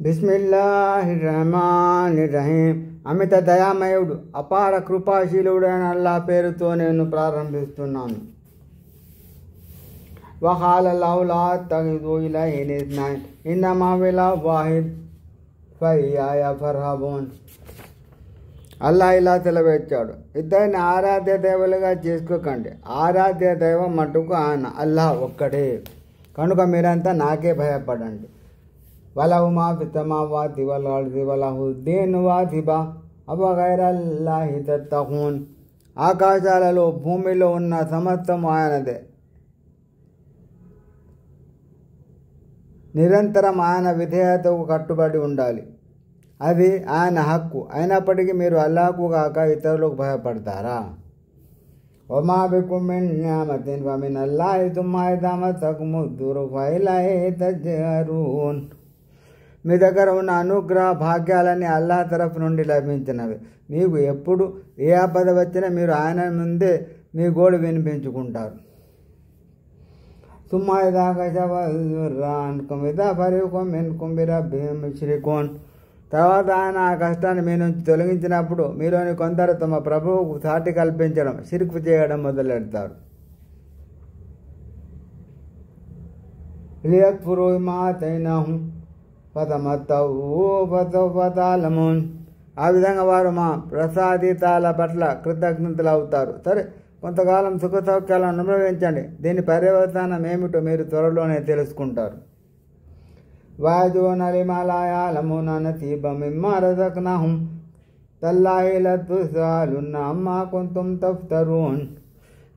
బిస్మిల్లాహిర్రహమానిర్రహీం. అమిత దయామయుడు అపార కృపాశీలుడైన అల్లాహ్ పేరుతో నేను ప్రారంభిస్తున్నాను. వఖాల అల్లాహు లా తత్తఖిజూ ఇలాహైని ఇస్నైన్ ఇన్నమా ఇలాహు వాహిద్ ఫఇయ్యాయ ఫర్హబూన్. అల్లాహ్ ఇలా సెలవిచ్చాడు, ఇద్దరిని ఆరాధ్య దైవాలుగా చేసుకోకండి. ఆరాధ్య దైవం మటుకు ఆయన అల్లాహ్ ఒక్కడే, కనుక మీరంతా నాకే భయపడండి. వలహు మా ఫిస్ సమావాతి వల్ అర్ది వలహు దీన్ వాసిబా అఫగైరల్లాహి తత్తఖూన్. ఆకాశాలలో భూమిలో ఉన్న సమస్తం ఆయనదే. నిరంతరం ఆయన విధేయతకు కట్టుబడి ఉండాలి. అది ఆయన హక్కు. అయినప్పటికీ మీరు అల్లాహకు కాక ఇతరులకు భయపడతారా? వమా బికుం మిన్ నిఅమతిన్ ఫమినల్లాహి సుమ్మా ఇదా మస్సకుము దుర్రు ఫఇలైహి తజ్అరూన్. మీ దగ్గర ఉన్న అనుగ్రహ భాగ్యాలన్నీ అల్లాహ్ తరఫు నుండి లభించినవి. మీకు ఎప్పుడు ఏ ఆపద వచ్చినా మీరు ఆయన ముందే మీ గోడు వినిపించుకుంటారు. సుమ్మా ఇదా కషఫ దుర్ర అన్కుం ఇదా ఫరీఖుం మిన్కుం బిరబ్బిహిం యుష్రికూన్. తర్వాత ఆయన ఆ కష్టాన్ని మీ నుంచి తొలగించినప్పుడు మీలోని కొందరు తమ ప్రభువుకు సాటి కల్పించడం, షిర్కు చేయడం మొదలెడతారు. లియక్ఫురూ బిమా ఆతైనాహుం ఫతమత్తఊ ఫసౌఫ తఅలమూన్. ఆ విధంగా వారు మా ప్రసాదితాల పట్ల కృతజ్ఞతలు అవుతారు. సరే, కొంతకాలం సుఖ సౌఖ్యాలను అనుభవించండి. దీని పర్యవసానం ఏమిటో మీరు త్వరలోనే తెలుసుకుంటారు. వాజూన లిమా లా యఅలమూన నసీబం మిమ్మా రజక్నాహుం తల్లాహి లతుస్అలున్న అమ్మా కుంతుం తఫ్తరూన్.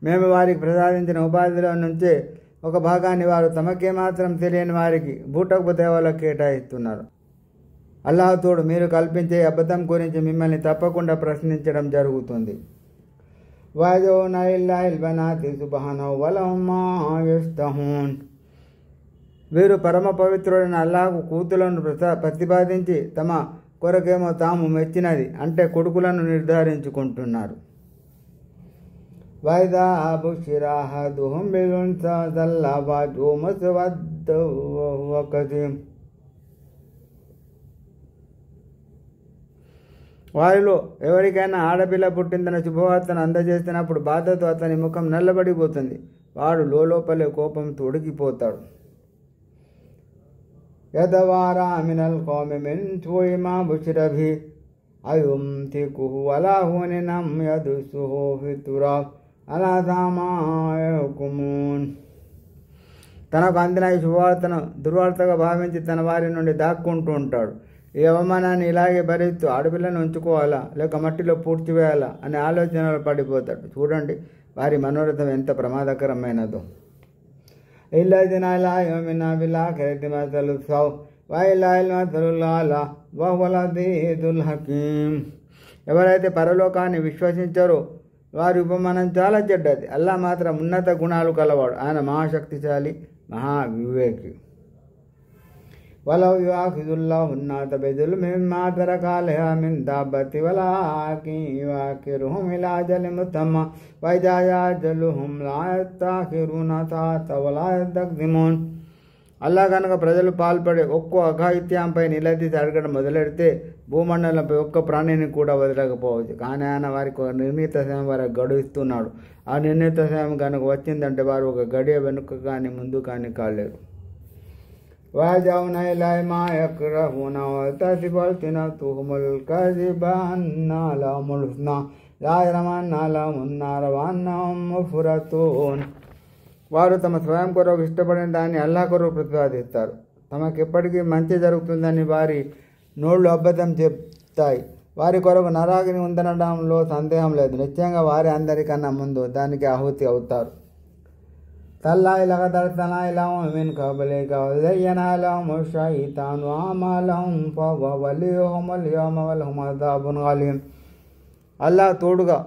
మేము వారికి ప్రసాదించిన ఉపాధిలో నుంచి ఒక భాగాన్ని వారు తమకేమాత్రం తెలియని వారికి భూటకు దేవాలకు కేటాయిస్తున్నారు. అల్లాహ్ తోడు మీరు కల్పించే అబద్ధం గురించి మిమ్మల్ని తప్పకుండా ప్రశ్నించడం జరుగుతుంది. వాజూన లిల్లాహిల్ బనాతి సుబ్హానహు వలహుం మా యష్తహూన్. వీరు పరమ పవిత్రుడైన అల్లాహకు కూతులను ప్రతిపాదించి తమ కొరకేమో తాము మెచ్చినది అంటే కొడుకులను నిర్ధారించుకుంటున్నారు. వైదా బుషిర అహదుహుం బిల్ ఉన్సా ظل وجهه مسودا وهو كظيم. వారిలో ఎవరికైనా ఆడపిల్ల పుట్టిందన్న శుభవార్తను అందజేస్తున్నప్పుడు బాధతో అతని ముఖం నల్లబడిపోతుంది. వాడు లోపలే కోపంతో ఉడికిపోతాడు. యదవారా మినల్ కౌమి మిన్ సూఇ మా బుషిర బిహి అయుమ్సికుహు అలా హూనిన్ అం యదుస్సుహు ఫితురాబ్ అలా సామా యహ్కుమూన్. తనకు అందిన ఈ శుభవార్తను దుర్వార్తగా భావించి తన వారి నుండి దాక్కుంటూ ఉంటాడు. ఈ అవమానాన్ని ఇలాగే భరిస్తూ ఆడపిల్లను ఉంచుకోవాలా లేక మట్టిలో పూడ్చివేయాలా అనే ఆలోచనలు పడిపోతాడు. చూడండి వారి మనోరథం ఎంత ప్రమాదకరమైనదో. ఇల్లదిన లా యుమినూన బిల్ ఆఖిరతి మసలు సౌ వలిల్లాహిల్ మసలుల్ అలా వహువల్ అజీజుల్ హకీమ్. ఎవరైతే పరలోకాన్ని విశ్వసించారో వారి ఉపమానం చాలా చెడ్డది. అల్లాహ్ మాత్రం ఉన్నత గుణాలు కలవాడు. ఆయన మహాశక్తిశాలి, మహావివేకి. వలౌ యుఆఖిజుల్లాహు అన్-నాస బిజుల్మిహిం మా తరక అలైహా మిన్ దాబ్బతి వలాకిన్ యుఆఖిరుహుం ఇలా అజలిన్ ముసమ్మా వఇజా జా అజలుహుం లా యస్తఖిరూన సఅతన్ వలా యస్తఖ్దిమూన్. అల్లాహ్ కనుక ప్రజలు పాల్పడే ఒక్కో అఘాయిత్యంపై నిలదీసి అడగడం మొదలెడితే భూమండలంపై ఒక్క ప్రాణిని కూడా వదలకపోవచ్చు. కానీ ఆయన వారికి ఒక నిర్ణీత సమయం వరకు గడువిస్తున్నాడు. ఆ నిర్ణీత సమయం కనుక వచ్చిందంటే వారు ఒక గడియ వెనుక కానీ ముందు కానీ కాలేరు. వాజౌన ఇలైహి మా యక్రహూన వతసిఫు అల్సినతుహుముల్ కజిబ అన్నా లహుముల్ హుస్నా లా యరమన్నా లహుమున్ నార వఅన్నహుం ముఫ్రతూన్. వారు తమ స్వయం కొరకు ఇష్టపడిన దాన్ని అల్లాహ్ కొరకు ప్రతిపాదిస్తారు. తమకెప్పటికీ మంచి జరుగుతుందని వారి నోళ్లు అబద్ధం చెప్తాయి. వారి కొరకు నరాగ్ని ఉందనడంలో సందేహం లేదు. నిశ్చయంగా వారి అందరికన్నా ముందు దానికి ఆహుతి అవుతారు. తల్లాహి లఖద్ అర్సల్నా ఇలా ఉమమిన్ మిన్ కబ్లిక వజయ్యన లహుము షైతాను అఅమాలహుం ఫహువ వలియ్యుహుముల్ యౌమ వలహుం అజాబున్ గలీమ్. అల్లాహ్ తోడుగా,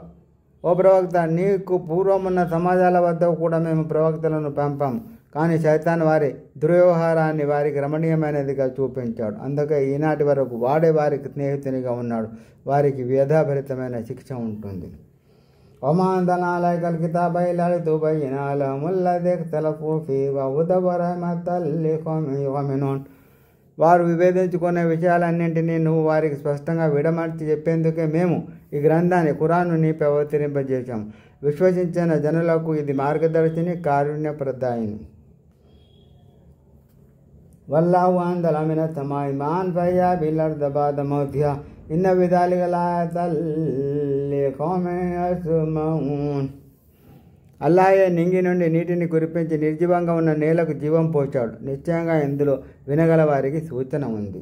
ఓ ప్రవక్త, నీకు పూర్వమున్న సమాజాల వద్ద కూడా మేము ప్రవక్తలను పంపాము. కానీ శైతాన్ వారి దుర్వ్యవహారాన్ని వారికి రమణీయమైనదిగా చూపించాడు. అందుకే ఈనాటి వరకు వాడే వారికి స్నేహితునిగా ఉన్నాడు. వారికి వ్యధాభరితమైన శిక్ష ఉంటుంది. వమా అంజల్నా అలైకల్ కితాబ ఇల్లా లితుబయ్యిన లహుముల్లదీ ఇఖ్తలఫూ ఫీహి వహుదన్ వరహ్మతన్ లికౌమిన్ యుమినూన్. వారు విభేదించుకునే విషయాలన్నింటినీ నువ్వు వారికి స్పష్టంగా విడమర్చి చెప్పేందుకే మేము ఈ గ్రంథాన్ని ఖురాన్ను నీపై అవతరింపజేశాం. విశ్వసించిన జనులకు ఇది మార్గదర్శిని, కారుణ్యప్రదాయిని. వల్లాహు అంజల మినస్ సమాయి మాన్ ఫయ్యా బిల్ అర్ది బఅద మౌతిహా ఇన్న ఫీ ज़ालिक లఆయతన్ లికౌమిన్ యస్మఊన్. అల్లాయే నింగి నుండి నీటిని కురిపించి నిర్జీవంగా ఉన్న నేలకు జీవం పోశాడు. నిశ్చయంగా ఇందులో వినగల వారికి సూచన ఉంది.